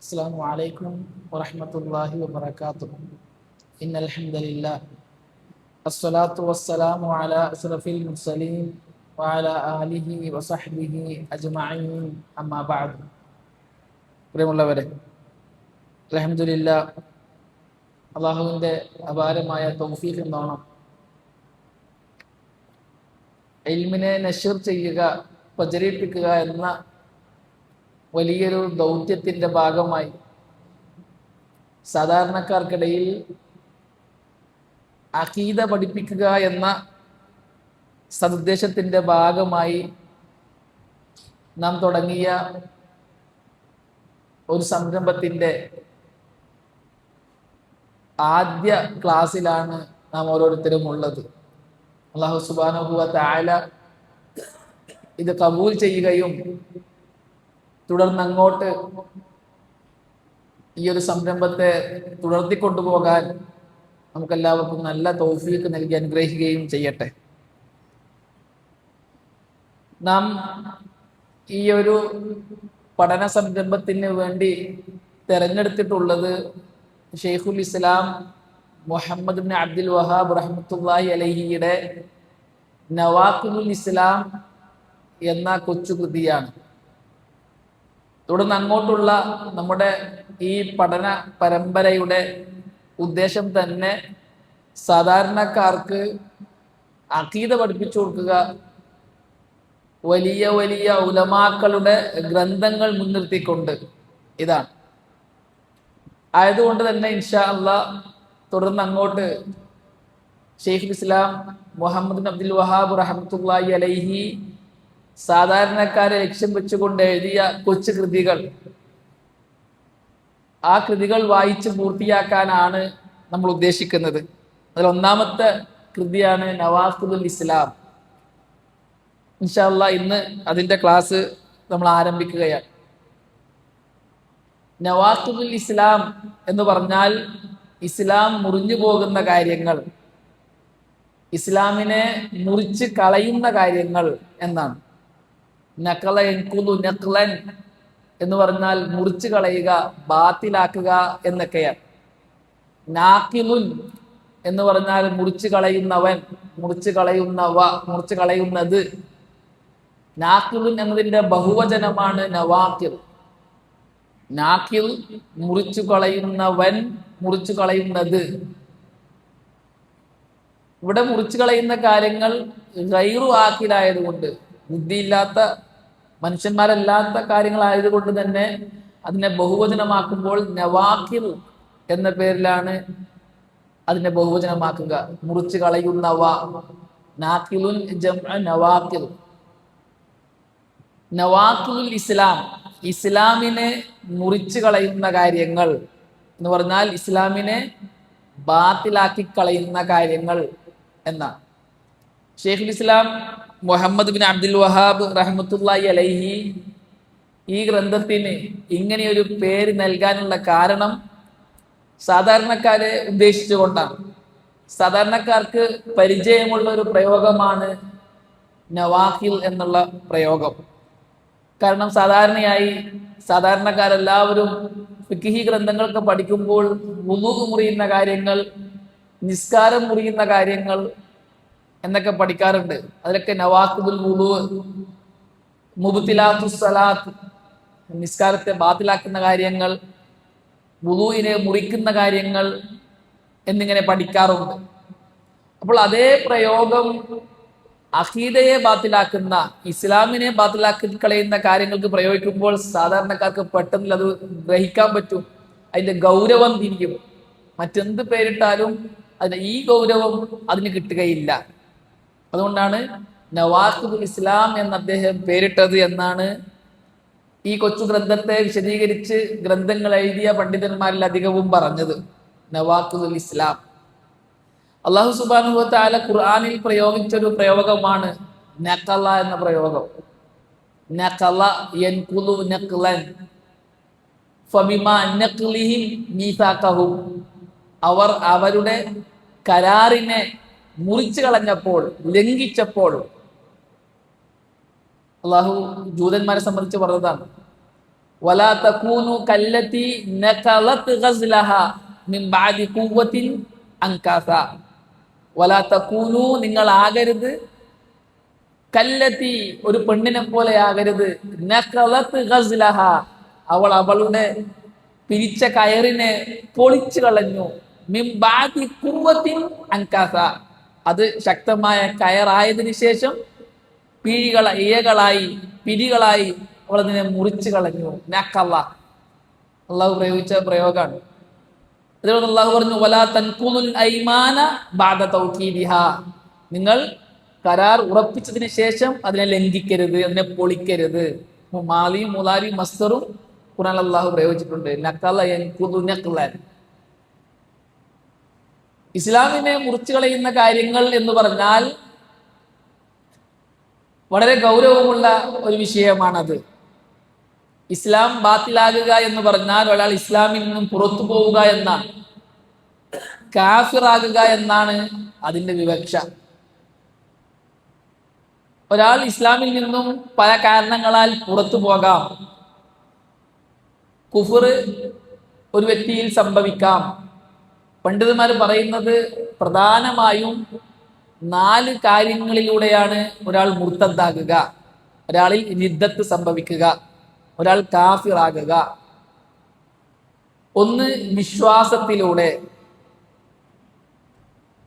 السلام عليكم ورحمة الله وبركاته. إن الحمد لله الصلاة والسلام على أشرف المرسلين وعلى آله وصحبه أجمعين أما بعد. പ്രിയമുള്ളവരെ, അൽഹംദുലില്ലാഹ് അള്ളാഹുവിൻ്റെ അപാരമായ തൗഫീഖ് എന്നോണം ഇൽമിനെ നശ്ർ ചെയ്യുക, പ്രചരിപ്പിക്കുക എന്ന വലിയൊരു ദൗത്യത്തിൻ്റെ ഭാഗമായി സാധാരണക്കാർക്കിടയിൽ അഖീദ പഠിപ്പിക്കുക എന്ന സതുദ്ദേശത്തിൻ്റെ ഭാഗമായി നാം തുടങ്ങിയ ഒരു സംരംഭത്തിൻ്റെ ആദ്യ ക്ലാസ്സിലാണ് നാം ഓരോരുത്തരും ഉള്ളത്. അല്ലാഹു സുബ്ഹാനഹു വ തആല ഇത് കബൂൽ ചെയ്യുകയും തുടർന്ന് അങ്ങോട്ട് ഈ ഒരു സംരംഭത്തെ തുടർത്തിക്കൊണ്ടുപോകാൻ നമുക്കെല്ലാവർക്കും നല്ല തൗഫീഖ് നൽകി അനുഗ്രഹിക്കുകയും ചെയ്യട്ടെ. നാം ഈ ഒരു പഠന സംരംഭത്തിന് വേണ്ടി തിരഞ്ഞെടുത്തിട്ടുള്ളത് ഷെയ്ഖുൽ ഇസ്ലാം മുഹമ്മദ് ഇബ്നു അബ്ദുൽ വഹാബ് റഹ്മത്തുള്ളാഹി അലൈഹിയുടെ നവാഖിബുൽ ഇസ്ലാം എന്ന കൊച്ചു കൃതിയാണ്. തുടർന്ന് അങ്ങോട്ടുള്ള നമ്മുടെ ഈ പഠന പരമ്പരയുടെ ഉദ്ദേശം തന്നെ സാധാരണക്കാർക്ക് അഖീദ പഠിപ്പിച്ചു കൊടുക്കുക, വലിയ വലിയ ഉലമാക്കളുടെ ഗ്രന്ഥങ്ങൾ മുൻനിർത്തിക്കൊണ്ട് ഇതാണ്. ആയതുകൊണ്ട് തന്നെ ഇൻഷാ അല്ലാഹ് തുടർന്ന് അങ്ങോട്ട് ഷെയ്ഖുൽ ഇസ്ലാം മുഹമ്മദ് ബിൻ അബ്ദുൽ വഹാബ് റഹ്മത്തുള്ളാഹി അലൈഹി സാധാരണക്കാരെ ലക്ഷ്യം വെച്ചുകൊണ്ട് എഴുതിയ കൊച്ചു കൃതികൾ, ആ കൃതികൾ വായിച്ച് പൂർത്തിയാക്കാനാണ് നമ്മൾ ഉദ്ദേശിക്കുന്നത്. അതിൽ ഒന്നാമത്തെ കൃതിയാണ് നവാഖിബുൽ ഇസ്ലാം. ഇൻഷാ അല്ലാഹ് ഇന്ന് അതിൻ്റെ ക്ലാസ് നമ്മൾ ആരംഭിക്കുകയാണ്. നവാഖിബുൽ ഇസ്ലാം എന്ന് പറഞ്ഞാൽ ഇസ്ലാം മുറിഞ്ഞു പോകുന്ന കാര്യങ്ങൾ, ഇസ്ലാമിനെ മുറിച്ച് കളയുന്ന കാര്യങ്ങൾ എന്നാണ്. നഖല യൻഖുദു നഖ്ലൻ എന്ന് പറഞ്ഞാൽ മുറിച്ച് കളയുക, ബാത്തിലാക്കുക എന്നൊക്കെയാണ്. നാഖിലുൻ എന്ന് പറഞ്ഞാൽ മുറിച്ച് കളയുന്നവൻ, മുറിച്ച് കളയുന്നവ, മുറിച്ച് കളയുന്നത്. നാഖിലുൻ എന്നതിൻ്റെ ബഹുവചനമാണ് നവാഖിൽ. നാഖിൽ മുറിച്ചു കളയുന്നവൻ, മുറിച്ചു കളയുന്നത്. ഇവിടെ മുറിച്ചു കളയുന്ന കാര്യങ്ങൾ ഗൈറു ആഖിലായതുകൊണ്ട്, ബുദ്ധിയില്ലാത്ത മനുഷ്യന്മാരല്ലാത്ത കാര്യങ്ങളായതുകൊണ്ട് തന്നെ അതിനെ ബഹുവചനമാക്കുമ്പോൾ നവാഖിൽ എന്ന പേരിലാണ് അതിനെ ബഹുവചനമാക്കുക. മുറിച്ചു കളയുന്നവ, നാഖിലുൻ ജംഅ നവാഖിൽ. നവാഖിലുൽ ഇസ്ലാം, ഇസ്ലാമിനെ മുറിച്ചു കളയുന്ന കാര്യങ്ങൾ എന്ന് പറഞ്ഞാൽ ഇസ്ലാമിനെ ബാത്തിലാക്കി കളയുന്ന കാര്യങ്ങൾ എന്നാണ്. ഷെയ്ഖുൽ ഇസ്ലാം മുഹമ്മദ് ബിൻ അബ്ദുൽ വഹാബ് റഹ്മത്തുള്ളാഹി അലൈഹി ഈ ഗ്രന്ഥത്തിന് ഇങ്ങനെയൊരു പേര് നൽകാനുള്ള കാരണം സാധാരണക്കാരെ ഉദ്ദേശിച്ചുകൊണ്ടാണ്. സാധാരണക്കാർക്ക് പരിചയമുള്ള ഒരു പ്രയോഗമാണ് നവാഖിൽ എന്നുള്ള പ്രയോഗം. കാരണം സാധാരണയായി സാധാരണക്കാരെല്ലാവരും ഫിഖ്ഹി ഗ്രന്ഥങ്ങളൊക്കെ പഠിക്കുമ്പോൾ വുളൂ മുറിയുന്ന കാര്യങ്ങൾ, നിസ്കാരം മുറിയുന്ന കാര്യങ്ങൾ എന്നൊക്കെ പഠിക്കാറുണ്ട്. അതിലൊക്കെ നവാഖിബുൽ വുളൂ, മുബ്തിലാത്തുസ് സലാത്ത്, നിസ്കാരത്തെ ബാത്തിലാക്കുന്ന കാര്യങ്ങൾ, വുളൂഇനെ മുറിക്കുന്ന കാര്യങ്ങൾ എന്നിങ്ങനെ പഠിക്കാറുണ്ട്. അപ്പോൾ അതേ പ്രയോഗം അഖീദയെ ബാത്തിലാക്കുന്ന, ഇസ്ലാമിനെ ബാത്തിലാക്കി കളയുന്ന കാര്യങ്ങൾക്ക് പ്രയോഗിക്കുമ്പോൾ സാധാരണക്കാർക്ക് പെട്ടെന്ന് അത് ഗ്രഹിക്കാൻ പറ്റും. അതിന്റെ ഗൗരവം തിരിയും. മറ്റെന്ത് പേരിട്ടാലും അതിന്റെ ഈ ഗൗരവം അതിന് കിട്ടുകയില്ല. അതുകൊണ്ടാണ് നവാഖിബുൽ ഇസ്ലാം എന്ന് അദ്ദേഹം പേരിട്ടത് എന്നാണ് ഈ കൊച്ചു ഗ്രന്ഥത്തെ വിശദീകരിച്ച് ഗ്രന്ഥങ്ങൾ എഴുതിയ പണ്ഡിതന്മാരിൽ അധികവും പറഞ്ഞത്. നവാഖിബുൽ ഇസ്ലാം. അല്ലാഹു സുബ്ഹാനഹു വ തആല ഖുർആനിൽ പ്രയോഗിച്ചൊരു പ്രയോഗമാണ് നഖല എന്ന പ്രയോഗം. നഖല യൻഖുദു നഖ്ലൻ ഫബിമാ നഖ്ലിഹിം മീസാഖഹും. അവർ അവരുടെ കരാറിനെ മുറിച്ചു കളഞ്ഞപ്പോൾ, ലംഘിച്ചപ്പോൾ. അള്ളാഹു ജൂതന്മാരെ സംബന്ധിച്ച് പറഞ്ഞതാണ്, വലാ തകൂനു കല്ലതി നഖലത് ഗസ്ലഹ മിൻ ബഅദി ഖുവ്വത്തിൻ അൻകാസ. വലാ തകൂനു, നിങ്ങൾ ആകരുത്, കല്ലത്തി, ഒരു പെണ്ണിനെ പോലെ ആകരുത്, നഖലത് ഗസ്ലഹ, അവൾ അവളുടെ പിരിച്ച കയറിനെ പൊളിച്ചു കളഞ്ഞു, മിൻ ബഅദി ഖുവ്വത്തിൻ അൻകാസ, അത് ശക്തമായ കയറായതിനു ശേഷം പിരികളായി അവൾ അതിനെ മുറിച്ചു കളഞ്ഞു. നഖല, അള്ളാഹു പ്രയോഗിച്ച പ്രയോഗമാണ്. അതുകൊണ്ട് അള്ളാഹു പറഞ്ഞു വലാ തൻകുലുൽ ഐമാന ബഅദ തൗകീദിഹാ, നിങ്ങൾ കരാർ ഉറപ്പിച്ചതിന് ശേഷം അതിനെ ലംഘിക്കരുത്, അതിനെ പൊളിക്കരുത്. മാലിയും മുലാരിയും മസ്തറും ഖുർആനിൽ അള്ളാഹു പ്രയോഗിച്ചിട്ടുണ്ട്. നഖല യൻകുദു നഖ്ലൻ. ഇസ്ലാമിനെ മുറിച്ചു കളയുന്ന കാര്യങ്ങൾ എന്ന് പറഞ്ഞാൽ വളരെ ഗൗരവമുള്ള ഒരു വിഷയമാണത്. ഇസ്ലാം ബാത്തിലാകുക എന്ന് പറഞ്ഞാൽ ഒരാൾ ഇസ്ലാമിൽ നിന്നും പുറത്തു പോവുക എന്നാണ്, കാഫിറാകുക എന്നാണ് അതിന്റെ വിവക്ഷ. ഒരാൾ ഇസ്ലാമിൽ നിന്നും പല കാരണങ്ങളാൽ പുറത്തു പോകാം. കുഫർ ഒരു വ്യക്തിയിൽ സംഭവിക്കാം. പണ്ഡിതന്മാർ പറയുന്നത് പ്രധാനമായും 4 കാര്യങ്ങളിലൂടെയാണ് ഒരാൾ മുർത്തദ്ദാകുക, ഒരാളിൽ റിദ്ദത്ത് സംഭവിക്കുക, ഒരാൾ കാഫിറാകുക. ഒന്ന്, വിശ്വാസത്തിലൂടെ.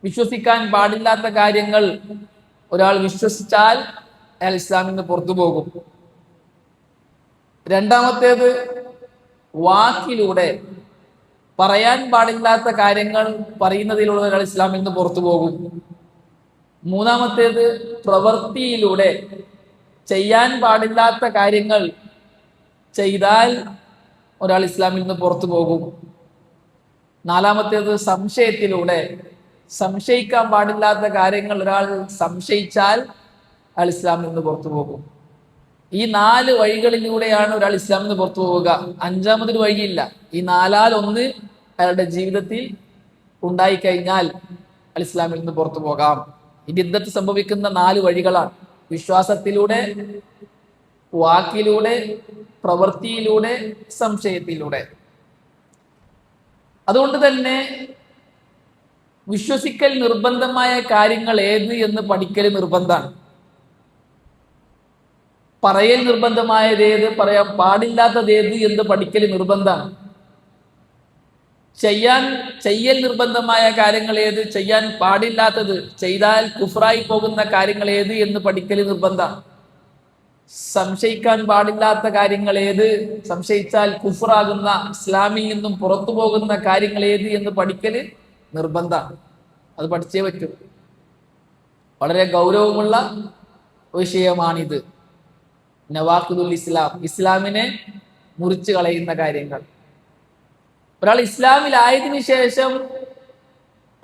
വിശ്വസിക്കാൻ പാടില്ലാത്ത കാര്യങ്ങൾ ഒരാൾ വിശ്വസിച്ചാൽ അയാൾ ഇസ്ലാമിൽ നിന്ന് പുറത്തു പോകും. രണ്ടാമത്തേത് വാക്കിലൂടെ. പറയാൻ പാടില്ലാത്ത കാര്യങ്ങൾ പറയുന്നതിലൂടെ ഒരാൾ ഇസ്ലാമിൽ നിന്ന് പുറത്തു പോകും. മൂന്നാമത്തേത് പ്രവൃത്തിയിലൂടെ. ചെയ്യാൻ പാടില്ലാത്ത കാര്യങ്ങൾ ചെയ്താൽ ഒരാൾ ഇസ്ലാമിൽ നിന്ന് പുറത്തു പോകും. നാലാമത്തേത് സംശയത്തിലൂടെ. സംശയിക്കാൻ പാടില്ലാത്ത കാര്യങ്ങൾ ഒരാൾ സംശയിച്ചാൽ അയാൾ ഇസ്ലാമിൽ നിന്ന് പുറത്തു പോകും. ഈ 4 വഴികളിലൂടെയാണ് ഒരാൾ ഇസ്ലാമിൽ നിന്ന് പുറത്തു പോവുക. അഞ്ചാമതൊരു വഴിയില്ല. ഈ 4-1 അയാളുടെ ജീവിതത്തിൽ ഉണ്ടായിക്കഴിഞ്ഞാൽ അയാൾ ഇസ്ലാമിൽ നിന്ന് പുറത്തു പോകാം. ഈ റിദ്ദത്ത് സംഭവിക്കുന്ന 4 വഴികളാണ്: വിശ്വാസത്തിലൂടെ, വാക്കിലൂടെ, പ്രവൃത്തിയിലൂടെ, സംശയത്തിലൂടെ. അതുകൊണ്ട് തന്നെ വിശ്വസിക്കൽ നിർബന്ധമായ കാര്യങ്ങൾ ഏത് എന്ന് പഠിക്കൽ നിർബന്ധമാണ്. പറയൽ നിർബന്ധമായത് ഏത്, പറയാൻ പാടില്ലാത്തത് ഏത് എന്ന് പഠിക്കൽ നിർബന്ധമാണ്. ചെയ്യൽ നിർബന്ധമായ കാര്യങ്ങൾ ഏത്, ചെയ്യാൻ പാടില്ലാത്തത്, ചെയ്താൽ കുഫ്രായി പോകുന്ന കാര്യങ്ങൾ ഏത് എന്ന് പഠിക്കൽ നിർബന്ധമാണ്. സംശയിക്കാൻ പാടില്ലാത്ത കാര്യങ്ങൾ ഏത്, സംശയിച്ചാൽ കുഫ്റാകുന്ന, ഇസ്ലാമിൽ നിന്നും പുറത്തു പോകുന്ന കാര്യങ്ങൾ ഏത് എന്ന് പഠിക്കല് നിർബന്ധമാണ്. അത് പഠിച്ചേ പറ്റൂ. വളരെ ഗൗരവമുള്ള വിഷയമാണിത്. നവാഖിദുൽ ഇസ്ലാം, ഇസ്ലാമിനെ മുറിച്ചു കളയുന്ന കാര്യങ്ങൾ. ഒരാൾ ഇസ്ലാമിലായതിനു ശേഷം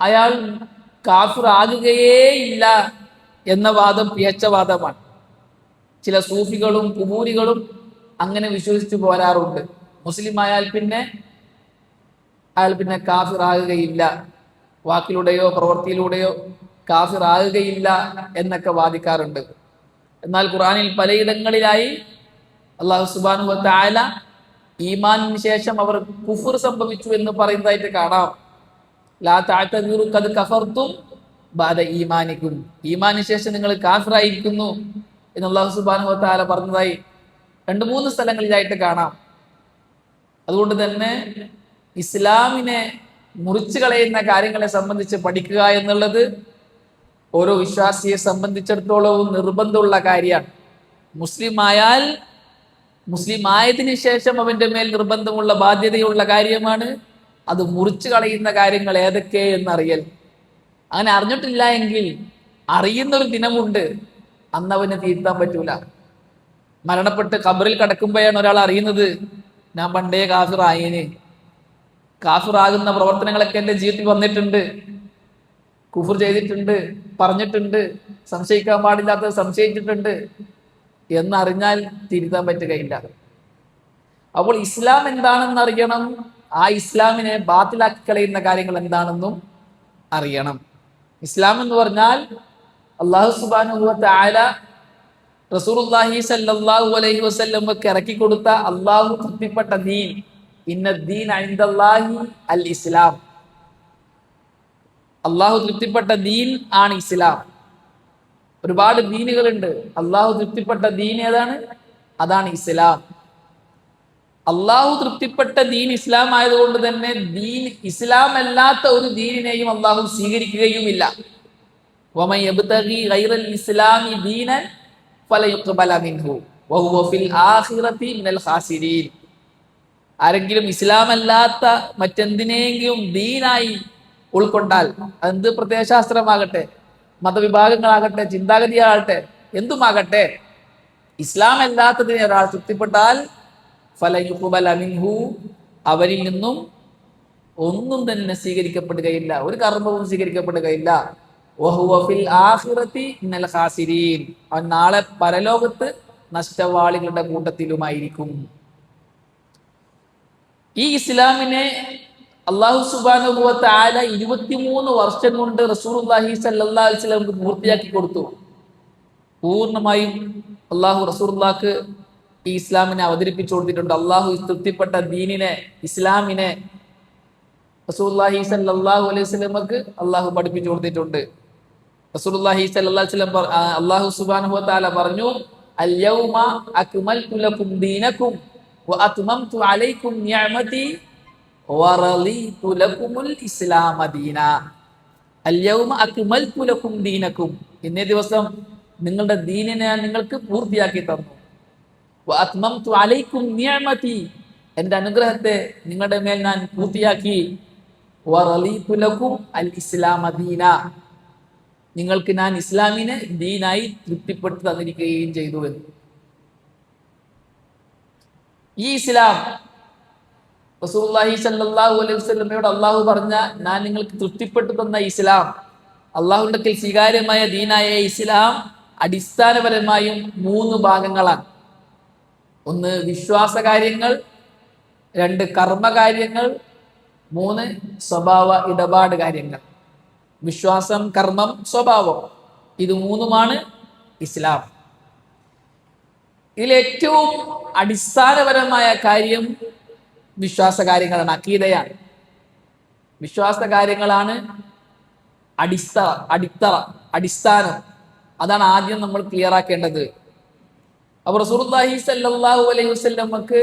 അയാൾ കാഫിർ ആകുകയേ ഇല്ല എന്ന വാദം പിഴച്ച വാദമാണ്. ചില സൂഫികളും കുബൂരികളും അങ്ങനെ വിശ്വസിച്ചു പോരാറുണ്ട്. മുസ്ലിം ആയാൽ പിന്നെ അയാൾ പിന്നെ കാഫിർ ആകുകയില്ല, വാക്കിലൂടെയോ പ്രവൃത്തിയിലൂടെയോ കാഫിർ ആകുകയില്ല എന്നൊക്കെ വാദിക്കാറുണ്ട്. എന്നാൽ ഖുർആനിൽ പലയിടങ്ങളിലായി അല്ലാഹു സുബ്ഹാനഹു വ തആല ഈമാനിന് ശേഷം അവർ കുഫർ സംഭവിച്ചു എന്ന് പറയുന്നതായിട്ട് കാണാം. ലാ തഅതദിറു ഖദ് കഫർതും ബഅദ ഈമാനിക്കും, ഈമാനിന് ശേഷം നിങ്ങൾ കാഫിറായിരിക്കുന്നു എന്ന് അല്ലാഹു സുബ്ഹാനഹു വ തആല പറഞ്ഞതായി 2-3 സ്ഥലങ്ങളിലായിട്ട് കാണാം. അതുകൊണ്ട് തന്നെ ഇസ്ലാമിനെ മുറിച്ചു കളയുന്ന കാര്യങ്ങളെ സംബന്ധിച്ച് പഠിക്കുക എന്നുള്ളത് ഓരോ വിശ്വാസിയെ സംബന്ധിച്ചിടത്തോളവും നിർബന്ധമുള്ള കാര്യമാണ്. മുസ്ലിം ആയതിനു ശേഷം അവന്റെ മേൽ നിർബന്ധമുള്ള ബാധ്യതയുള്ള കാര്യമാണ് അത് മുറിച്ചു കളയുന്ന കാര്യങ്ങൾ ഏതൊക്കെ എന്നറിയൽ. അങ്ങനെ അറിഞ്ഞിട്ടില്ല എങ്കിൽ അറിയുന്നൊരു ദിനമുണ്ട്, അന്നവന് തീർത്താൻ പറ്റൂല. മരണപ്പെട്ട് ഖബറിൽ കിടക്കുമ്പോഴാണ് ഒരാൾ അറിയുന്നത് ഞാൻ പണ്ടേ കാഫിറായിന്, കാഫിറാകുന്ന പ്രവർത്തനങ്ങളൊക്കെ എൻ്റെ ജീവിതത്തിൽ വന്നിട്ടുണ്ട്, കുഫർ ചെയ്തിട്ടുണ്ട്, പറഞ്ഞിട്ടുണ്ട്, സംശയിക്കാൻ പാടില്ലാത്തത് സംശയിച്ചിട്ടുണ്ട് എന്നറിഞ്ഞാൽ തിരുത്താൻ പറ്റുകയില്ല. അപ്പോൾ ഇസ്ലാം എന്താണെന്ന് അറിയണം, ആ ഇസ്ലാമിനെ ബാത്തിലാക്കി കളയുന്ന കാര്യങ്ങൾ എന്താണെന്നും അറിയണം. ഇസ്ലാം എന്ന് പറഞ്ഞാൽ അല്ലാഹു സുബ്ഹാനഹു വ തആല റസൂലുള്ളാഹി സ്വല്ലല്ലാഹു അലൈഹി വസല്ലമക്ക് ഇറക്കി കൊടുത്ത അള്ളാഹു തൃപ്തിപ്പെട്ട ദീൻ, ഇന്നദ്ദീന ഇൻദല്ലാഹി അൽ ഇസ്ലാം, അള്ളാഹു തൃപ്തിപ്പെട്ട ദീൻ ആണ് ഇസ്ലാം. ഒരുപാട് ദീനുകളുണ്ട്, അള്ളാഹു തൃപ്തിപ്പെട്ട ദീൻ ഏതാണ്? അതാണ് ഇസ്ലാം. അള്ളാഹു തൃപ്തിപ്പെട്ട ദീൻ ഇസ്ലാം ആയതുകൊണ്ട് തന്നെ ദീൻ ഇസ്ലാം അല്ലാത്ത ഒരു ദീനിനെയും അള്ളാഹു സ്വീകരിക്കുകയുമില്ല. വമൻ യബ്തഗി ഗൈറൽ ഇസ്ലാമി ദീനൻ ഫലയുഖ്ബല മിൻഹു വഹുവ ഫിൽ ആഖിറതി മിനൽ ഖാസിരീൻ. ആരെങ്കിലും ഇസ്ലാം അല്ലാത്ത മറ്റെന്തിനെങ്കിലും ദീനായി ഉൾക്കൊണ്ടാൽ, അതെന്ത് പ്രത്യയശാസ്ത്രമാകട്ടെ, മതവിഭാഗങ്ങളാകട്ടെ, ചിന്താഗതിയാകട്ടെ, എന്തുമാകട്ടെ, ഇസ്ലാം അല്ലാത്തതിനെ ഒരാൾ തൃപ്തിപ്പെട്ടാൽ ഫലയുഖ്ബല മിൻഹു, അവരിൽ നിന്നും ഒന്നും തന്നെ സ്വീകരിക്കപ്പെടുകയില്ല, ഒരു കർമ്മവും സ്വീകരിക്കപ്പെടുകയില്ല. വഹുവ ഫിൽ ആഖിറതി മിനൽ ഖാസിരീൻ, അവൻ നാളെ പരലോകത്ത് നഷ്ടവാളികളുടെ കൂട്ടത്തിലുമായിരിക്കും. ഈ ഇസ്ലാമിനെ അല്ലാഹു സുബ്ഹാനഹു വ തആല 23 വർഷം കൊണ്ട് റസൂലുള്ളാഹി സ്വല്ലല്ലാഹു അലൈഹി വസല്ലം പൂർത്തിയാക്കി കൊടുത്തു. പൂർണ്ണമായും അല്ലാഹു റസൂലുള്ളാഹിക്ക് ഈ ഇസ്ലാമിനെ അവതരിപ്പിച്ചു കൊടുത്തിട്ടുണ്ട്. അല്ലാഹു തൃപ്തിപ്പെട്ട ദീനിനെ, ഇസ്ലാമിനെ റസൂലുള്ളാഹി സ്വല്ലല്ലാഹു അലൈഹി വസല്ലമക്ക് അല്ലാഹു പഠിപ്പിച്ചു കൊടുത്തിട്ടുണ്ട്. റസൂലുള്ളാഹി സ്വല്ലല്ലാഹു അലൈഹി വസല്ലം അല്ലാഹു സുബ്ഹാനഹു വ തആല പറഞ്ഞു, അൽ യൗമ അക്മൽതു ലക്കും ദീനക്കും വ അത്മംതു അലൈക്കും നിഅമതി വറളീതു ലക്കുമുൽ ഇസ്ലാമ ദീന. അൽ യൗമ അക്മൽതു ലക്കും ദീനക്കും, ഇന്നേ ദിവസം നിങ്ങളുടെ ദീനിനെ നിങ്ങൾക്ക് പൂർത്തിയാക്കി തന്നു. വ അത്മംതു അലൈക്കും നിഅമതി, എൻ്റെ അനുഗ്രഹത്തെ നിങ്ങളുടെ മേൽ ഞാൻ പൂർത്തിയാക്കി. വറളീതു ലക്കും അൽ ഇസ്ലാമ ദീന, നിങ്ങൾക്ക് ഞാൻ ഇസ്ലാമിനെ ദീനായി തൃപ്തിപ്പെട്ടു തന്നിരിക്കുകയും ചെയ്തു എന്ന്. ഈ ഇസ്ലാം റസൂലുള്ളാഹി സ്വല്ലല്ലാഹു അലൈഹി വസല്ലമയോട് അള്ളാഹു പറഞ്ഞ, ഞാൻ നിങ്ങൾക്ക് തൃപ്തിപ്പെട്ടു തന്ന ഇസ്ലാം, അള്ളാഹുവിന്റെ കയ്യിൽ സ്വീകാര്യമായ ദീനായ ഇസ്ലാം അടിസ്ഥാനപരമായും 3 ഭാഗങ്ങളാണ്. ഒന്ന് വിശ്വാസകാര്യങ്ങൾ, 2 കർമ്മകാര്യങ്ങൾ, 3 സ്വഭാവ ഇടപാട് കാര്യങ്ങൾ. വിശ്വാസം, കർമ്മം, സ്വഭാവം, ഇത് 3മാണ് ഇസ്ലാം. ഇതിലേറ്റവും അടിസ്ഥാനപരമായ കാര്യം വിശ്വാസകാര്യങ്ങളാണ്, അഖീദയാണ്. വിശ്വാസകാര്യങ്ങളാണ് അടിസ്ഥാനം. അതാണ് ആദ്യം നമ്മൾ ക്ലിയർ ആക്കേണ്ടത്. അപ്പോൾ റസൂലുള്ളാഹി സ്വല്ലല്ലാഹു അലൈഹി വസല്ലമക്ക്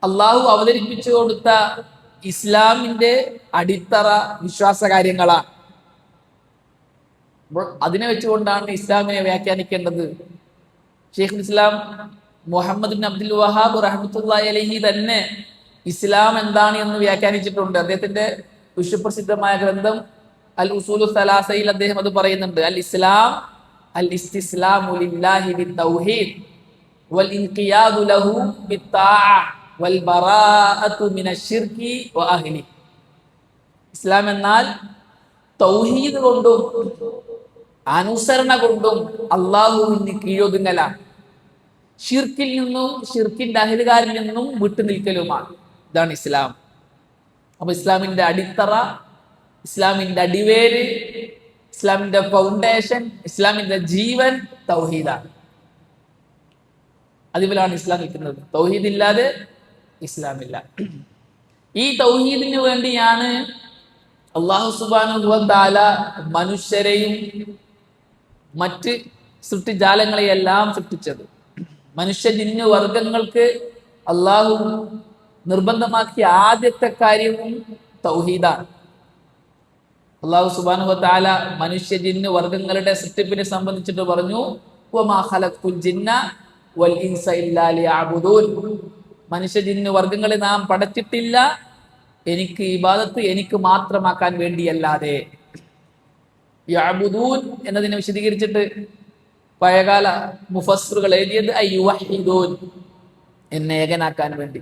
അള്ളാഹു അവതരിപ്പിച്ചു കൊടുത്ത ഇസ്ലാമിന്റെ അടിത്തറ വിശ്വാസകാര്യങ്ങളാണ്. അപ്പോൾ അതിനെ വെച്ചുകൊണ്ടാണ് ഇസ്ലാമിനെ വ്യാഖ്യാനിക്കേണ്ടത്. ഷെയ്ഖുൽ ഇസ്ലാം മുഹമ്മദ് ബിൻ അബ്ദുൽ വഹാബ് റഹ്മത്തുള്ളാഹി അലൈഹി തന്നെ ഇസ്ലാം എന്താണ് എന്ന് വ്യാഖ്യാനിച്ചിട്ടുണ്ട്. അദ്ദേഹത്തിന്റെ വിശ്വപ്രസിദ്ധമായ ഗ്രന്ഥം അൽ ഉസൂലു സലാസയിൽ അദ്ദേഹം അത് പറയുന്നുണ്ട്. അൽ ഇസ്ലാം അൽ ഇസ്തിസ്ലാമു ലില്ലാഹി ബിത്തൗഹീദ് വൽ ഇൻഖിയാദു ലഹു ബിത്താഅ വൽ ബറാഅതു മിനശ്ശിർകി വ അഹ്ലി. ഇസ്ലാം എന്നാൽ തൗഹീദ് കൊണ്ടും അനുസരണ കൊണ്ടും അള്ളാഹുവിന് കീഴൊതുങ്ങലാണ്, ഷിർക്കിൽ നിന്നും ഷിർക്കിന്റെ അഹലുകാരിൽ നിന്നും വിട്ടുനിൽക്കലുമാണ്. ഇതാണ് ഇസ്ലാം. അപ്പൊ ഇസ്ലാമിന്റെ അടിത്തറ, ഇസ്ലാമിന്റെ അടിവേര്, ഇസ്ലാമിന്റെ ഫൗണ്ടേഷൻ, ഇസ്ലാമിന്റെ ജീവൻ തൗഹീദാണ്. അതുപോലാണ് ഇസ്ലാം നിൽക്കുന്നത്. തൗഹീദ് ഇല്ലാതെ ഇസ്ലാമില്ല. ഈ തൗഹീദിന് വേണ്ടിയാണ് അല്ലാഹു സുബ്ഹാനഹു വ തആല മനുഷ്യരെയും മറ്റ് സൃഷ്ടിജാലങ്ങളെയെല്ലാം സൃഷ്ടിച്ചത്. മനുഷ്യ ജിന്ന് വർഗങ്ങൾക്ക് അള്ളാഹു നിർബന്ധമാക്കിയ ആദ്യത്തെ കാര്യവും തൗഹീദാണ്. അള്ളാഹു സുബ്ഹാനഹു വ തആല മനുഷ്യ ജിന്ന് വർഗങ്ങളുടെ സൃഷ്ടിപ്പിനെ സംബന്ധിച്ചിട്ട് പറഞ്ഞു, വമാ ഖലഖ്തുൽ ജിന്ന വൽ ഇൻസ ഇല്ലാ ലിയഅ്ബുദൂൻ. മനുഷ്യ ജിന്ന് വർഗങ്ങളെ നാം പടച്ചിട്ടില്ല എനിക്ക് ഇബാദത്ത് എനിക്ക് മാത്രമാക്കാൻ വേണ്ടിയല്ലാതെ. യഅ്ബുദൂൻ എന്നതിനെ വിശദീകരിച്ചിട്ട് പഴയകാല മുഫസ്സിറുകൾ എഴുതിയത് അയ്യുവഹിദൂൻ, എന്നെ ഏകനാക്കാൻ വേണ്ടി.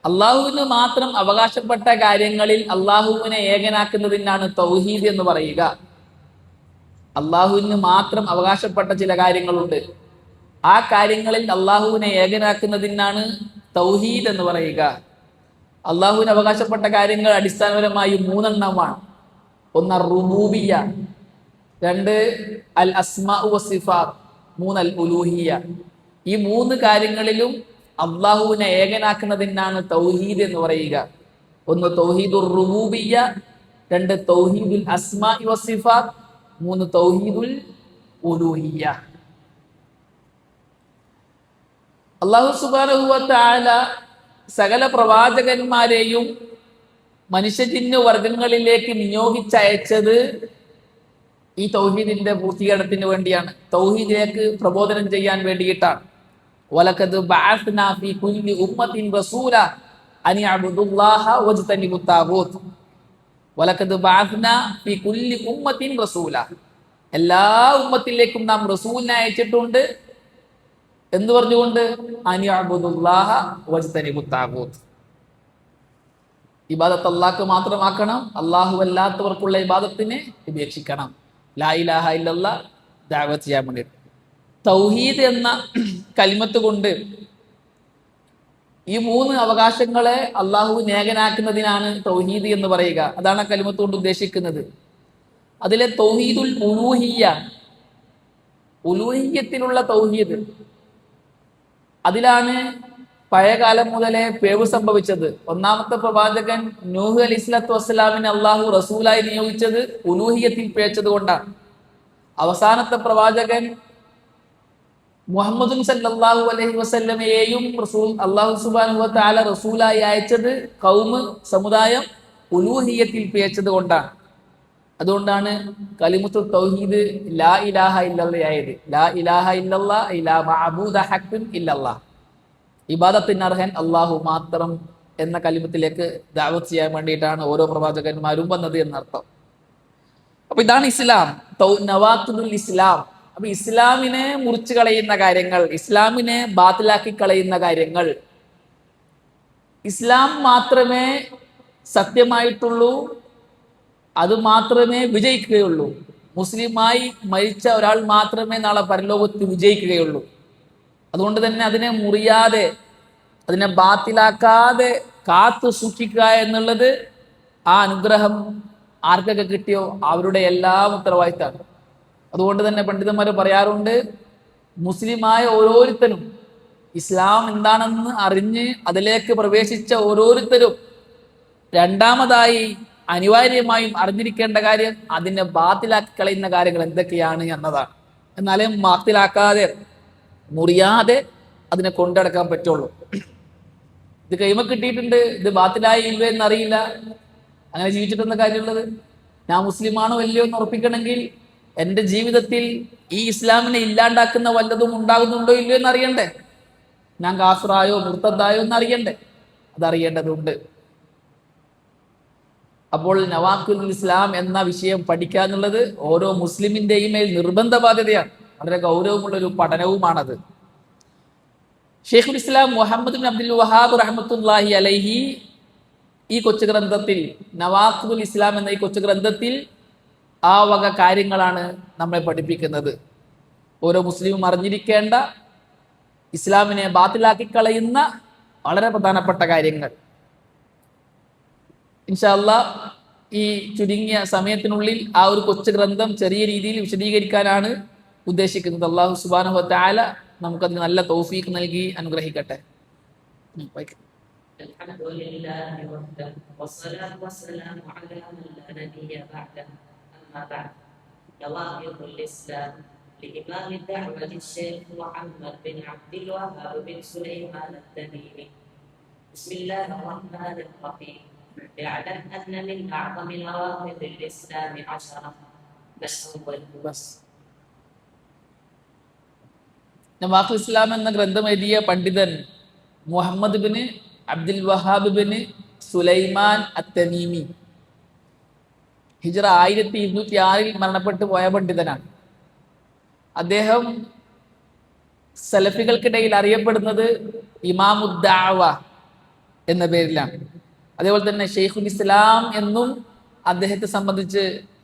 അള്ളാഹുവിന് മാത്രം അവകാശപ്പെട്ട കാര്യങ്ങളിൽ അള്ളാഹുവിനെ ഏകനാക്കുന്നതിനാണ് തൗഹീദ് എന്ന് പറയുക. അള്ളാഹുവിന് മാത്രം അവകാശപ്പെട്ട ചില കാര്യങ്ങളുണ്ട്, ആ കാര്യങ്ങളിൽ അള്ളാഹുവിനെ ഏകനാക്കുന്നതിനാണ് തൗഹീദ് എന്ന് പറയുക. അള്ളാഹുവിന് അവകാശപ്പെട്ട കാര്യങ്ങൾ അടിസ്ഥാനപരമായി 3 എണ്ണമാണ്. ഒന്ന് റുബൂബിയ്യ, രണ്ട് അൽ അസ്മാ വസിഫാത്ത്, മൂന്ന് അൽ ഉലൂഹിയ. ഈ മൂന്ന് കാര്യങ്ങളിലും അള്ളാഹുവിനെ ഏകനാക്കുന്നതിനാണ് തൗഹീദ് എന്ന് പറയുക. ഒന്ന് തൗഹീദുർ റുബൂബിയ്യ, രണ്ട് തൗഹീദുൽ അസ്മാഇ വസിഫാത്ത്, മൂന്ന് തൗഹീദുൽ ഉലൂഹിയ്യ. അല്ലാഹു സുബ്ഹാനഹു വ തആല സകല പ്രവാചകന്മാരെയും മനുഷ്യജിന്ന് വർഗങ്ങളിലേക്ക് നിയോഗിച്ചയച്ചത് ഈ തൗഹീദിന്റെ പൂർത്തീകരണത്തിന് വേണ്ടിയാണ്, തൗഹീദിലേക്ക് പ്രബോധനം ചെയ്യാൻ വേണ്ടിയിട്ടാണ്. വലഖദ് ബഅസ്നാ ഫീ കുല്ലി ഉമ്മത്തിൻ റസൂല അൻ യഅബ്ദുല്ലാഹ വജ്തനിബുത് താഗൂത്ത്. വലഖദ് ബഅസ്നാ ഫീ കുല്ലി ഉമ്മത്തിൻ റസൂല, എല്ലാ ഉമ്മത്തിലേക്കും നാം റസൂലിനെ അയച്ചിട്ടുണ്ട്. എന്ന് പറഞ്ഞുകൊണ്ട് അൻ യഅബ്ദുല്ലാഹ വജ്തനിബുത് താഗൂത്ത്, ഇബാദത്ത് അല്ലാഹ്ക്ക് മാത്രമാക്കണം, അല്ലാഹു അല്ലാത്തവർക്കുള്ള ഇബാദത്തിനെ ഉപേക്ഷിക്കണം. ലാ ഇലാഹ ഇല്ലല്ലാഹ് ദഅവത്ത് ചെയ്യാൻ വേണ്ടി. തൗഹീദ് എന്ന കലിമത്ത് കൊണ്ട് ഈ മൂന്ന് അവകാശങ്ങളെ അള്ളാഹുവിനെ ഏകനാക്കുന്നതിനാണ് തൗഹീദ് എന്ന് പറയുക. അതാണ് കലിമത്ത് കൊണ്ട് ഉദ്ദേശിക്കുന്നത്. അതിലെ തൗഹീദുൽ ഉലൂഹിയ്യ, ഉലൂഹിയ്യത്തിലുള്ള തൗഹീദ്, അതിലാണ് പഴയകാലം മുതലേ പേവ് സംഭവിച്ചത്. ഒന്നാമത്തെ പ്രവാചകൻ നൂഹ് അലൈഹിസ്സലാത്തു വസ്സലാമിനെ അള്ളാഹു റസൂലായി നിയോഗിച്ചത് ഉലൂഹിയത്തിൽ പിഴച്ചത് കൊണ്ടാണ്. അവസാനത്തെ പ്രവാചകൻ മുഹമ്മദുൻ സല്ലല്ലാഹു അലൈഹി വസല്ലമയെയും റസൂൽ അള്ളാഹു സുബ്ഹാനഹു വ തആല റസൂലായി അയച്ചത് ഖൗമ് സമുദായം ഉലൂഹിയത്തിൽ പിഴച്ചത് കൊണ്ടാണ്. അതുകൊണ്ടാണ് കലിമത്തു തൗഹീദ് ലാ ഇലാഹ ഇല്ലല്ലാഹ് ആയത്. ലാ ഇലാഹ ഇല്ലല്ലാഹ് ലാ മഅബൂദ ഹഖ്ഖുൻ ഇല്ലല്ലാഹ്, ഇബാദത്തിന് അർഹൻ അള്ളാഹു മാത്രം എന്ന കലിമത്തിലേക്ക് ദഅവത്ത് ചെയ്യാൻ വേണ്ടിയിട്ടാണ് ഓരോ പ്രവാചകന്മാരും വന്നത് എന്നർത്ഥം. അപ്പൊ ഇതാണ് ഇസ്ലാം, നവാഖിദുൽ ഇസ്ലാം. അപ്പൊ ഇസ്ലാമിനെ മുറിച്ചു കളയുന്ന കാര്യങ്ങൾ, ഇസ്ലാമിനെ ബാത്തിലാക്കി കളയുന്ന കാര്യങ്ങൾ, ഇസ്ലാം മാത്രമേ സത്യമായിട്ടുള്ളൂ, അത് മാത്രമേ വിജയിക്കുകയുള്ളൂ. മുസ്ലിമായി മരിച്ച ഒരാൾ മാത്രമേ നാളെ പരലോകത്ത് വിജയിക്കുകയുള്ളൂ. അതുകൊണ്ട് തന്നെ അതിനെ മുറിയാതെ, അതിനെ ബാത്തിലാക്കാതെ കാത്തു സൂക്ഷിക്കുക എന്നുള്ളത് ആ അനുഗ്രഹം ആർക്കൊക്കെ കിട്ടിയോ അവരുടെ എല്ലാം ഉത്തരവാദിത്തമാണ്. അതുകൊണ്ട് തന്നെ പണ്ഡിതന്മാർ പറയാറുണ്ട്, മുസ്ലിമായ ഓരോരുത്തരും ഇസ്ലാം എന്താണെന്ന് അറിഞ്ഞ് അതിലേക്ക് പ്രവേശിച്ച ഓരോരുത്തരും രണ്ടാമതായി അനിവാര്യമായും അറിഞ്ഞിരിക്കേണ്ട കാര്യം അതിനെ ബാത്തിലാക്കി കളയുന്ന കാര്യങ്ങൾ എന്തൊക്കെയാണ് എന്നതാണ്. എന്നാലേ ബാത്തിലാക്കാതെ മുറിയാതെ അതിനെ കൊണ്ടടക്കാൻ പറ്റുള്ളൂ. ഇത് കൈമ കിട്ടിയിട്ടുണ്ട്, ഇത് ബാത്തിലായി ഇല്ലയോ എന്നറിയില്ല, അങ്ങനെ ജീവിച്ചിട്ടെന്ന കാര്യമുള്ളത്. ഞാൻ മുസ്ലിമാണോ അല്ലയോ എന്ന് ഉറപ്പിക്കണമെങ്കിൽ എൻ്റെ ജീവിതത്തിൽ ഈ ഇസ്ലാമിനെ ഇല്ലാണ്ടാക്കുന്ന വല്ലതും ഉണ്ടാകുന്നുണ്ടോ ഇല്ലയോ എന്ന് അറിയണ്ടേ. ഞാൻ കാഫിറായോ മുർത്തദായോ എന്ന് അറിയണ്ടേ, അതറിയേണ്ടതുണ്ട്. അപ്പോൾ നവാഖിദുൽ ഇസ്ലാം എന്ന വിഷയം പഠിക്കുക എന്നുള്ളത് ഓരോ മുസ്ലിമിന്റെയും മേൽ നിർബന്ധ ബാധ്യതയാണ്. വളരെ ഗൗരവമുള്ളൊരു പഠനവുമാണത്. ഷെയ്ഖുൽ ഇസ്ലാം മുഹമ്മദ് ബിൻ അബ്ദുൽ വഹാബ് റഹ്മത്തുള്ളാഹി അലൈഹി ഈ കൊച്ചു ഗ്രന്ഥത്തിൽ, നവാഖിദുൽ ഇസ്ലാം എന്ന ഈ കൊച്ചു ഗ്രന്ഥത്തിൽ ആ വക കാര്യങ്ങളാണ് നമ്മളെ പഠിപ്പിക്കുന്നത്. ഓരോ മുസ്ലിമും അറിഞ്ഞിരിക്കേണ്ട, ഇസ്ലാമിനെ ബാത്തിലാക്കി കളയുന്ന വളരെ പ്രധാനപ്പെട്ട കാര്യങ്ങൾ. ഇൻഷാ അല്ലാഹ് ഈ ചുരുങ്ങിയ സമയത്തിനുള്ളിൽ ആ ഒരു കൊച്ചു ഗ്രന്ഥം ചെറിയ രീതിയിൽ വിശദീകരിക്കാനാണ് ഉദ്ദേശിക്കുന്നത്. അല്ലാഹു സുബ്ഹാനഹു വ തആല നമുക്കതിന് നല്ല തൗഫീഖ് നൽകി അനുഗ്രഹിക്കട്ടെ. അൽഹംദുലില്ലാഹി വഹ്ദഹു വസ്സലാത്തു വസ്സലാമു അലാ മൻ ലാ നബിയ്യ ബഅദഹു. അമ്മാ ബഅദ്. നവാഖിദുൽ ഇസ്ലാം لإمام الدعوة الشيخ محمد بن عبد الوهاب بن سليمان التميمي. بسم الله الرحمن الرحيم. اعلم أن من أعظم نواقض الإسلام 10. നവാഖിദുൽ ഇസ്ലാം എന്ന ഗ്രന്ഥം എഴുതിയ പണ്ഡിതൻ Muhammad bin Abdul Wahhab bin Sulaiman at-Tamimi, ഹിജ്റ 1206 മരണപ്പെട്ടു പോയ പണ്ഡിതനാണ്. അദ്ദേഹം സലഫികൾക്കിടയിൽ അറിയപ്പെടുന്നത് ഇമാമുദ്ദഅവ എന്ന പേരിലാണ്. അതേപോലെ തന്നെ ഷെയ്ഖുൽ ഇസ്ലാം എന്നും അദ്ദേഹത്തെ സംബന്ധിച്ച്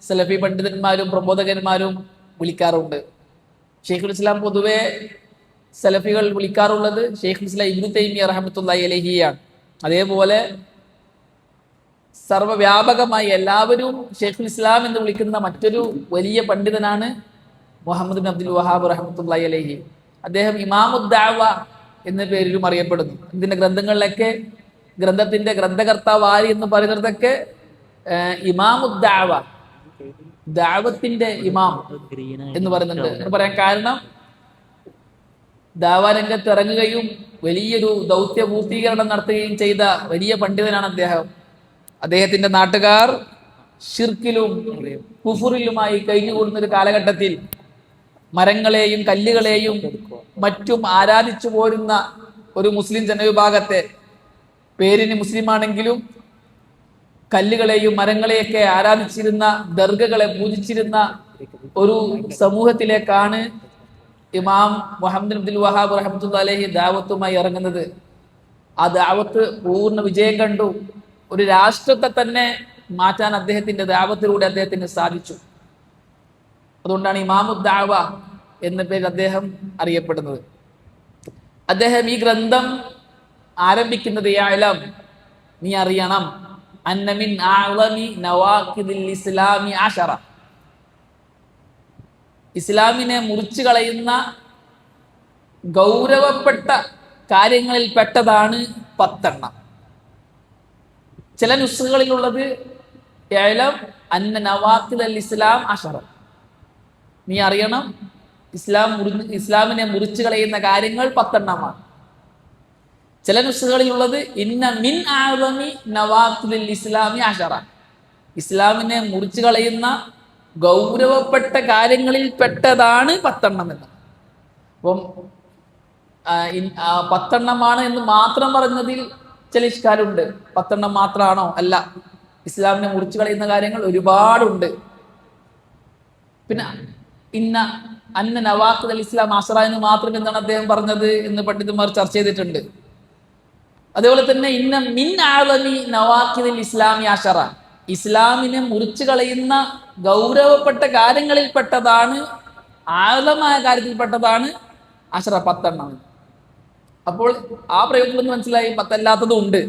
സലഫി പണ്ഡിതന്മാരും പ്രബോധകന്മാരും വിളിക്കാറുണ്ട്. ഷെയ്ഖുൽ ഇസ്ലാം പൊതുവെ സലഫികൾ വിളിക്കാറുള്ളത് ഷെയ്ഖുൽ ഇസ്ലാം ഇബ്നു തൈമിയ്യ റഹ്മത്തുള്ളാഹി അലൈഹിയാണ്. അതേപോലെ സർവ്വവ്യാപകമായി എല്ലാവരും ഷെയ്ഖുൽ ഇസ്ലാം എന്ന് വിളിക്കുന്ന മറ്റൊരു വലിയ പണ്ഡിതനാണ് മുഹമ്മദ് ബിൻ അബ്ദുൽ വഹാബ് റഹ്മത്തുള്ളാഹി അലൈഹി. അദ്ദേഹം ഇമാമുദ്ദഅവ എന്ന പേരിലും അറിയപ്പെടുന്നു. ഇതിന്റെ ഗ്രന്ഥങ്ങളിലൊക്കെ ഗ്രന്ഥത്തിന്റെ ഗ്രന്ഥകർത്താവ് ആര് എന്ന് പറയുന്നിടത്തൊക്കെ ഇമാമുദ്ദഅവ, ദഅവത്തിന്റെ ഇമാം എന്ന് പറയുന്നുണ്ട്. എന്ന് പറയാൻ കാരണം ദഅവ രംഗത്ത് ഇറങ്ങുകയും വലിയൊരു ദൗത്യ പൂർത്തീകരണം നടത്തുകയും ചെയ്ത വലിയ പണ്ഡിതനാണ് അദ്ദേഹം. അദ്ദേഹത്തിന്റെ നാട്ടുകാർ ഷിർക്കിലും കുഫറിലുമായി കഴിഞ്ഞുകൂടുന്ന ഒരു കാലഘട്ടത്തിൽ മരങ്ങളെയും കല്ലുകളെയും മറ്റും ആരാധിച്ചു പോരുന്ന ഒരു മുസ്ലിം ജനവിഭാഗത്തെ, പേരിന് മുസ്ലിമാണെങ്കിലും കല്ലുകളെയും മരങ്ങളെയൊക്കെ ആരാധിച്ചിരുന്ന, ദർഗകളെ പൂജിച്ചിരുന്ന ഒരു സമൂഹത്തിലേക്കാണ് ഇമാം മുഹമ്മദ് ബിൻ അബ്ദുൽ വഹാബ് റഹ്മത്തുള്ളാഹി അലൈഹി ദഅവത്തുമായി ഇറങ്ങുന്നത്. ആ ദഅവത്ത് പൂർണ്ണ വിജയം കണ്ടു. ഒരു രാഷ്ട്രത്തെ തന്നെ മാറ്റാൻ അദ്ദേഹത്തിന്റെ ദഅവത്തിലൂടെ അദ്ദേഹത്തിന് സാധിച്ചു. അതുകൊണ്ടാണ് ഇമാമുദ്ദഅവ എന്ന പേരിൽ അദ്ദേഹം അറിയപ്പെടുന്നത്. അദ്ദേഹം ഈ ഗ്രന്ഥം ആരംഭിക്കുന്നത് യഅലം, നീ അറിയണം, അന്ന മിൻ അഅ്ളമി നവാഖിദിൽ ഇസ്ലാമി അശറ, ഇസ്ലാമിനെ മുറിച്ചു കളയുന്ന ഗൗരവപ്പെട്ട കാര്യങ്ങളിൽ പെട്ടതാണ് 10. ചില നുസ്ഖകളിലുള്ളത് യഅലം അന്ന നവാഖിദൽ ഇസ്ലാം അശറ, നീ അറിയണം ഇസ്ലാമിനെ മുറിച്ചു കളയുന്ന കാര്യങ്ങൾ 10. ചില നുസ്ഖകളിലുള്ളത് ഇന്ന മിൻ അഅ്ളമി നവാഖിദിൽ ഇസ്ലാമി അശറ, ഇസ്ലാമിനെ മുറിച്ചു കളയുന്ന ഗൗരവപ്പെട്ട കാര്യങ്ങളിൽ പെട്ടതാണ് 10 എന്ന്. അപ്പം 10 എന്ന് മാത്രം പറഞ്ഞതിൽ ചില ഇഷ്കാലുണ്ട്. 10 മാത്രമാണോ? അല്ല, ഇസ്ലാമിനെ മുറിച്ചു കളയുന്ന കാര്യങ്ങൾ ഒരുപാടുണ്ട്. പിന്നെ അന്ന നവാഖിദൽ ഇസ്ലാം അശറ എന്ന് മാത്രം എന്താണ് അദ്ദേഹം പറഞ്ഞത് എന്ന് പണ്ഡിതന്മാർ ചർച്ച ചെയ്തിട്ടുണ്ട്. അതേപോലെ തന്നെ ഇന്ന മിൻ അഅ്ളമി നവാഖിദിൽ ഇസ്ലാമി അശറ, ഇസ്ലാമിനെ മുറിച്ചു കളയുന്ന ഗൗരവപ്പെട്ട കാര്യങ്ങളിൽ പെട്ടതാണ്, ആഴമായ കാര്യത്തിൽപ്പെട്ടതാണ് അശറ 10. അപ്പോൾ ആ പ്രയോഗത്തിൽ നിന്ന് മനസ്സിലായി 10 അല്ലാത്തതും ഉണ്ട്.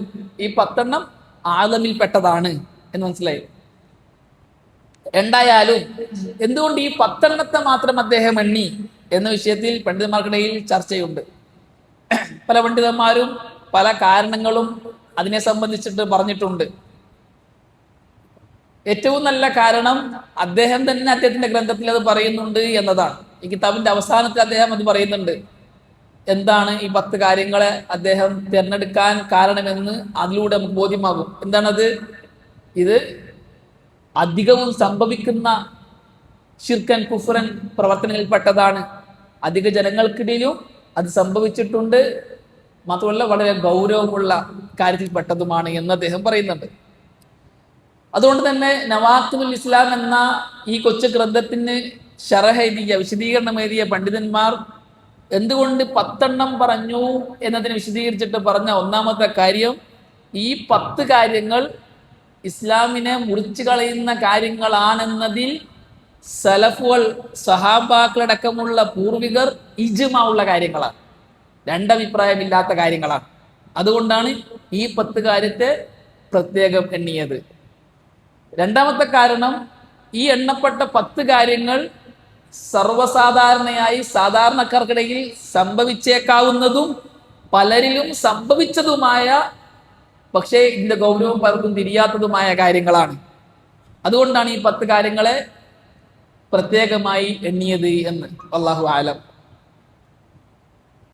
ഈ 10 ആഴമിൽ പെട്ടതാണ് എന്ന് മനസ്സിലായി. എന്തായാലും എന്തുകൊണ്ട് ഈ 10 മാത്രം അദ്ദേഹം എണ്ണി എന്ന വിഷയത്തിൽ പണ്ഡിതന്മാർക്കിടയിൽ ചർച്ചയുണ്ട്. പല പണ്ഡിതന്മാരും പല കാരണങ്ങളും അതിനെ സംബന്ധിച്ചിട്ട് പറഞ്ഞിട്ടുണ്ട്. ഏറ്റവും നല്ല കാരണം അദ്ദേഹം തന്നെ അദ്ദേഹത്തിന്റെ ഗ്രന്ഥത്തിൽ അത് പറയുന്നുണ്ട് എന്നതാണ്. ഈ കിതാബിന്റെ അവസാനത്തിൽ അദ്ദേഹം അത് പറയുന്നുണ്ട്. എന്താണ് ഈ 10 കാര്യങ്ങളെ അദ്ദേഹം തിരഞ്ഞെടുക്കാൻ കാരണമെന്ന് അതിലൂടെ നമുക്ക് ബോധ്യമാകും. എന്താണത്? ഇത് അധികവും സംഭവിക്കുന്ന ശിർക്കൻ കുഫ്റൻ പ്രവർത്തനങ്ങളിൽപ്പെട്ടതാണ്. അധിക ജനങ്ങൾക്കിടയിലും അത് സംഭവിച്ചിട്ടുണ്ട്. മാത്രമല്ല വളരെ ഗൗരവമുള്ള കാര്യത്തിൽപ്പെട്ടതുമാണ് എന്ന് അദ്ദേഹം പറയുന്നുണ്ട്. അതുകൊണ്ട് തന്നെ നവാഖിദുൽ ഇസ്ലാം എന്ന ഈ കൊച്ചു ഗ്രന്ഥത്തിന് ശറഹ് എഴുതിയ, വിശദീകരണം എഴുതിയ പണ്ഡിതന്മാർ എന്തുകൊണ്ട് 10 പറഞ്ഞു എന്നതിനെ വിശദീകരിച്ചിട്ട് പറഞ്ഞ ഒന്നാമത്തെ കാര്യം, ഈ 10 കാര്യങ്ങൾ ഇസ്ലാമിനെ മുറിച്ചു കളയുന്ന കാര്യങ്ങളാണെന്നതിൽ സലഫുകൾ, സഹാബാക്കളടക്കമുള്ള പൂർവികർ ഇജ്മാ ഉള്ള കാര്യങ്ങളാണ്, രണ്ടഭിപ്രായമില്ലാത്ത കാര്യങ്ങളാണ്. അതുകൊണ്ടാണ് ഈ 10 കാര്യത്തെ പ്രത്യേകം എണ്ണിയത്. രണ്ടാമത്തെ കാരണം, ഈ എണ്ണപ്പെട്ട 10 കാര്യങ്ങൾ സർവ്വസാധാരണയായി സാധാരണക്കാർക്കിടയിൽ സംഭവിച്ചേക്കാവുന്നതും പലരിലും സംഭവിച്ചതുമായ, പക്ഷേ ഇതിന്റെ ഗൗരവം പലർക്കും തിരിയാത്തതുമായ കാര്യങ്ങളാണ്. അതുകൊണ്ടാണ് ഈ 10 കാര്യങ്ങളെ പ്രത്യേകമായി എണ്ണിയത് എന്ന്. അല്ലാഹു ആലം.